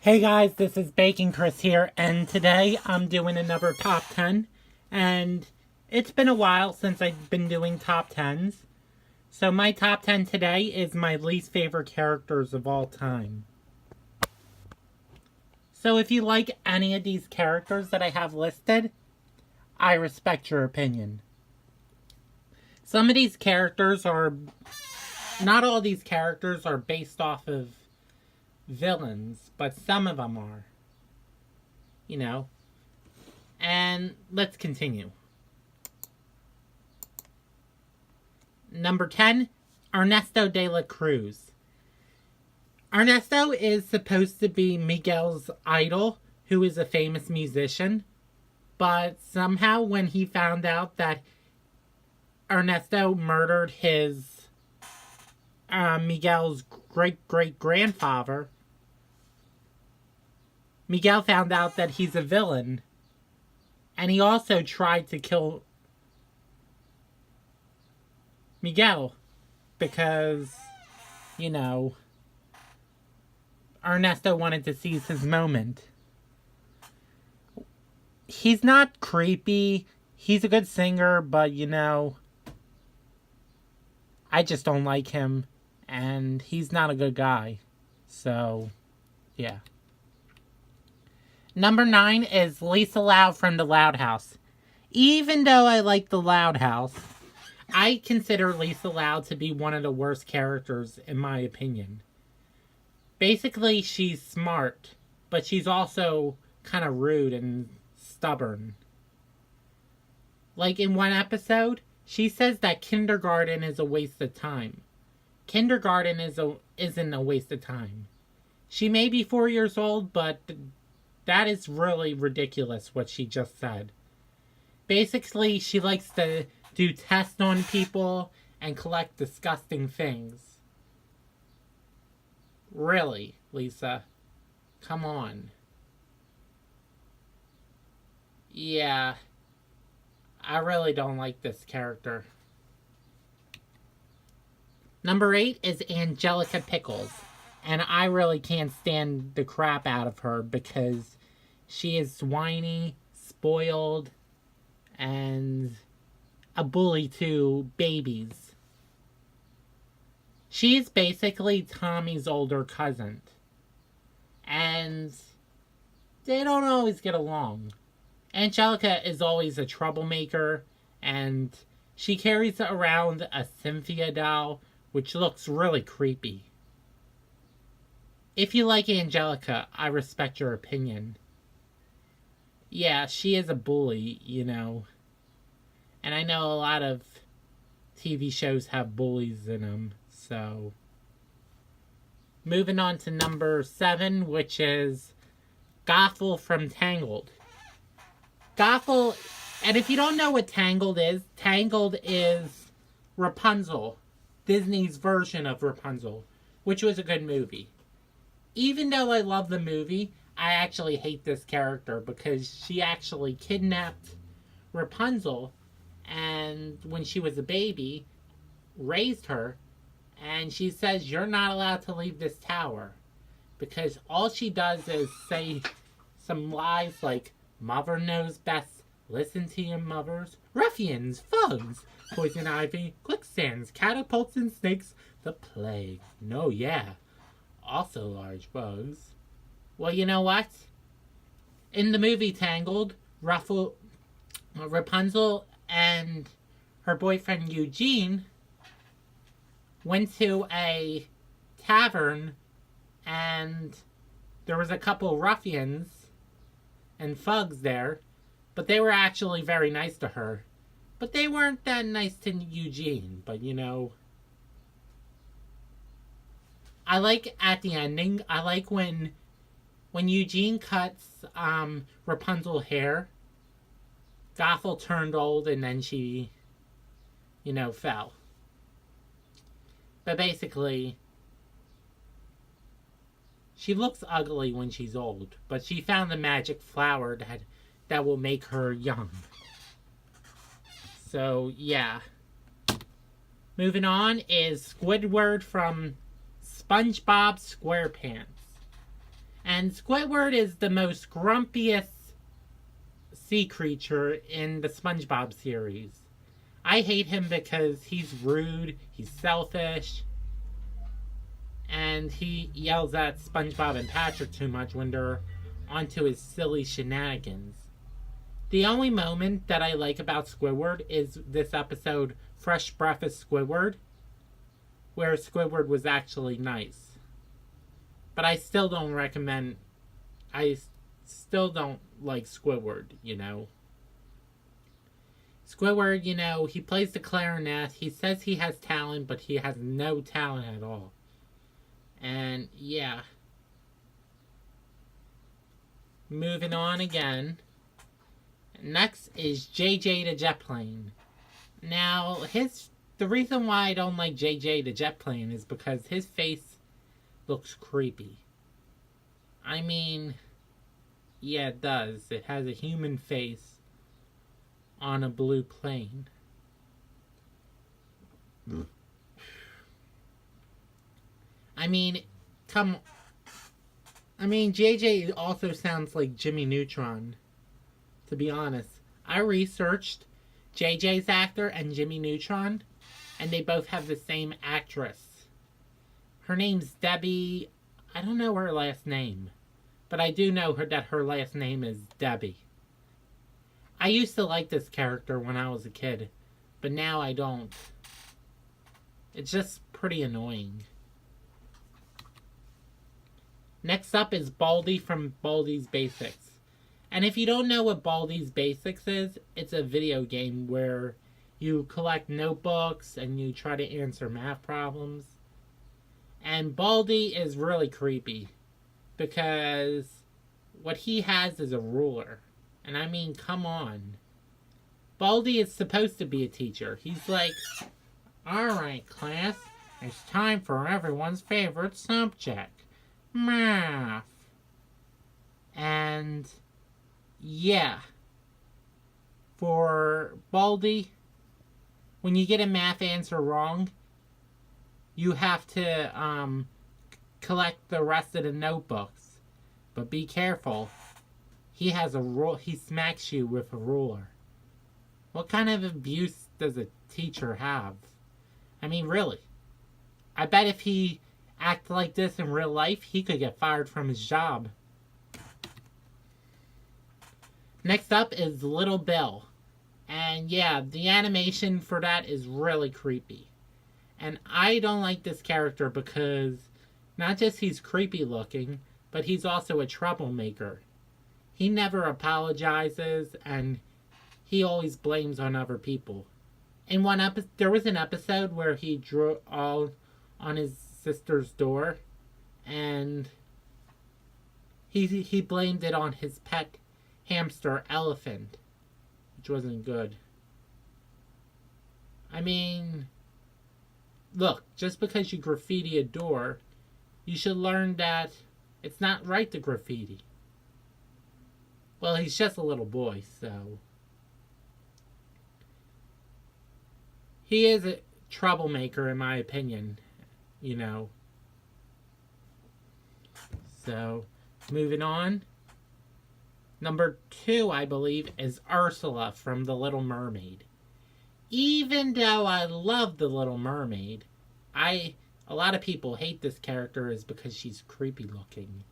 Hey guys, this is Baking Chris here, and today I'm doing another top 10. And it's been a while since I've been doing top 10s. So my top 10 today is my least favorite characters of all time. So if you like any of these characters that I have listed, I respect your opinion. Some of these characters are... Not all these characters are based off of villains, but some of them are. You know. And let's continue. Number 10, Ernesto De La Cruz. Ernesto is supposed to be Miguel's idol, who is a famous musician. But somehow when he found out that Ernesto murdered his Miguel's great-great-grandfather, Miguel found out that he's a villain. And he also tried to kill Miguel because, you know, Ernesto wanted to seize his moment. He's not creepy. He's a good singer, but, you know, I just don't like him. And he's not a good guy. So, yeah. Number 9 is Lisa Loud from the Loud House. Even though I like the Loud House, I consider Lisa Loud to be one of the worst characters in my opinion. Basically, she's smart, but she's also kind of rude and stubborn. Like in one episode, she says that kindergarten is a waste of time. Kindergarten isn't a waste of time. She may be 4 years old, but that is really ridiculous what she just said. Basically, she likes to do tests on people and collect disgusting things. Really, Lisa? Come on. Yeah. I really don't like this character. Number 8 is Angelica Pickles. And I really can't stand the crap out of her because she is whiny, spoiled, and a bully to babies. She's basically Tommy's older cousin. And they don't always get along. Angelica is always a troublemaker, and she carries around a Cynthia doll, which looks really creepy. If you like Angelica, I respect your opinion. Yeah, she is a bully, you know. And I know a lot of TV shows have bullies in them, so. Moving on to number 7, which is Gothel from Tangled. Gothel, and if you don't know what Tangled is Rapunzel. Disney's version of Rapunzel, which was a good movie. Even though I love the movie, I actually hate this character because she actually kidnapped Rapunzel and when she was a baby, raised her, and she says you're not allowed to leave this tower because all she does is say some lies like mother knows best, listen to your mothers, ruffians, thugs, poison ivy, quicksands, catapults and snakes, the plague. No, yeah. Also large bugs. Well, you know what? In the movie Tangled, Rapunzel and her boyfriend Eugene went to a tavern and there was a couple ruffians and thugs there, but they were actually very nice to her. But they weren't that nice to Eugene, but you know. I like at the ending, I like when Eugene cuts Rapunzel's hair, Gothel turned old and then she, you know, fell. But basically, she looks ugly when she's old, but she found the magic flower that will make her young. So, yeah. Moving on is Squidward from SpongeBob SquarePants. And Squidward is the most grumpiest sea creature in the SpongeBob series. I hate him because he's rude, he's selfish, and he yells at SpongeBob and Patrick too much when they're onto his silly shenanigans. The only moment that I like about Squidward is this episode, Fresh Breakfast Squidward, where Squidward was actually nice. But I still don't recommend... I still don't like Squidward, you know. Squidward, you know, he plays the clarinet. He says he has talent, but he has no talent at all. And, yeah. Moving on again. Next is JJ the Jet Plane. Now, the reason why I don't like JJ the Jet Plane is because his face looks creepy. I mean, yeah, it does. It has a human face on a blue plane. I mean, JJ also sounds like Jimmy Neutron, to be honest. I researched JJ's actor and Jimmy Neutron, and they both have the same actress. Her name's Debbie. I don't know her last name, but I do know that her last name is Debbie. I used to like this character when I was a kid, but now I don't. It's just pretty annoying. Next up is Baldi from Baldi's Basics. And if you don't know what Baldi's Basics is, it's a video game where you collect notebooks and you try to answer math problems. And Baldi is really creepy because what he has is a ruler. And I mean, come on. Baldi is supposed to be a teacher. He's like, alright, class, it's time for everyone's favorite subject, math. And, yeah. For Baldi, when you get a math answer wrong, you have to collect the rest of the notebooks. But be careful. He has he smacks you with a ruler. What kind of abuse does a teacher have? I mean, really. I bet if he acted like this in real life, he could get fired from his job. Next up is Little Bill. And yeah, the animation for that is really creepy. And I don't like this character because not just he's creepy looking, but he's also a troublemaker. He never apologizes, and he always blames on other people. In one episode, there was an episode where he drew all on his sister's door, and he blamed it on his pet hamster Elephant, which wasn't good. I mean, look, just because you graffiti a door, you should learn that it's not right to graffiti. Well, he's just a little boy, so... He is a troublemaker, in my opinion, you know. So, moving on. Number 2, I believe, is Ursula from The Little Mermaid. Even though I love The Little Mermaid, a lot of people hate this character is because she's creepy looking.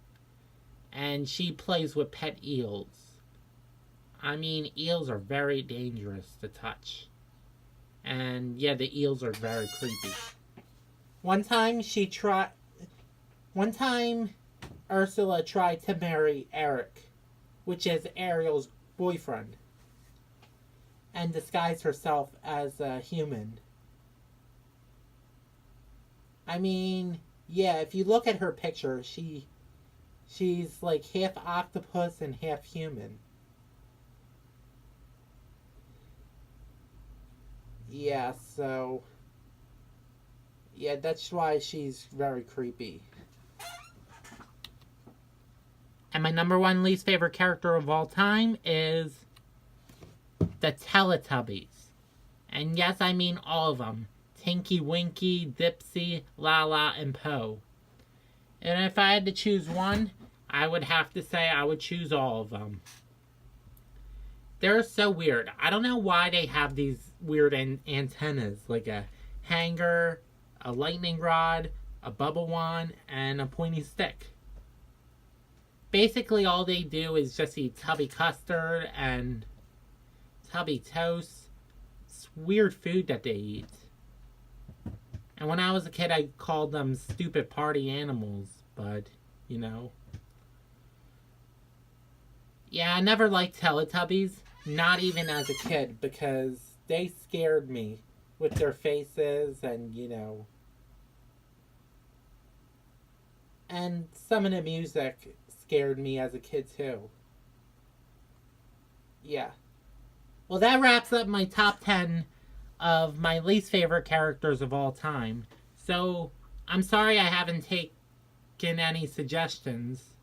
And she plays with pet eels. I mean, eels are very dangerous to touch. And yeah, the eels are very creepy. One time Ursula tried to marry Eric, which is Ariel's boyfriend, and disguised herself as a human. I mean, yeah, if you look at her picture, she's like half octopus and half human. Yeah, so... yeah, that's why she's very creepy. And my number 1 least favorite character of all time is the Teletubbies. And yes, I mean all of them. Tinky Winky, Dipsy, Lala, and Po. And if I had to choose one, I would have to say I would choose all of them. They're so weird. I don't know why they have these weird antennas, like a hanger, a lightning rod, a bubble wand, and a pointy stick. Basically, all they do is just eat tubby custard and tubby toast. It's weird food that they eat. And when I was a kid, I called them stupid party animals, but, you know. Yeah, I never liked Teletubbies, not even as a kid, because they scared me with their faces and, you know. And some of the music scared me as a kid, too. Yeah. Well, that wraps up my top 10 of my least favorite characters of all time. So, I'm sorry I haven't taken any suggestions,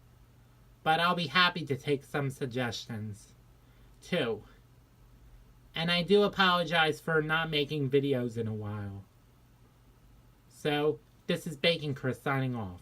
but I'll be happy to take some suggestions, too. And I do apologize for not making videos in a while. So, this is Bacon Chris signing off.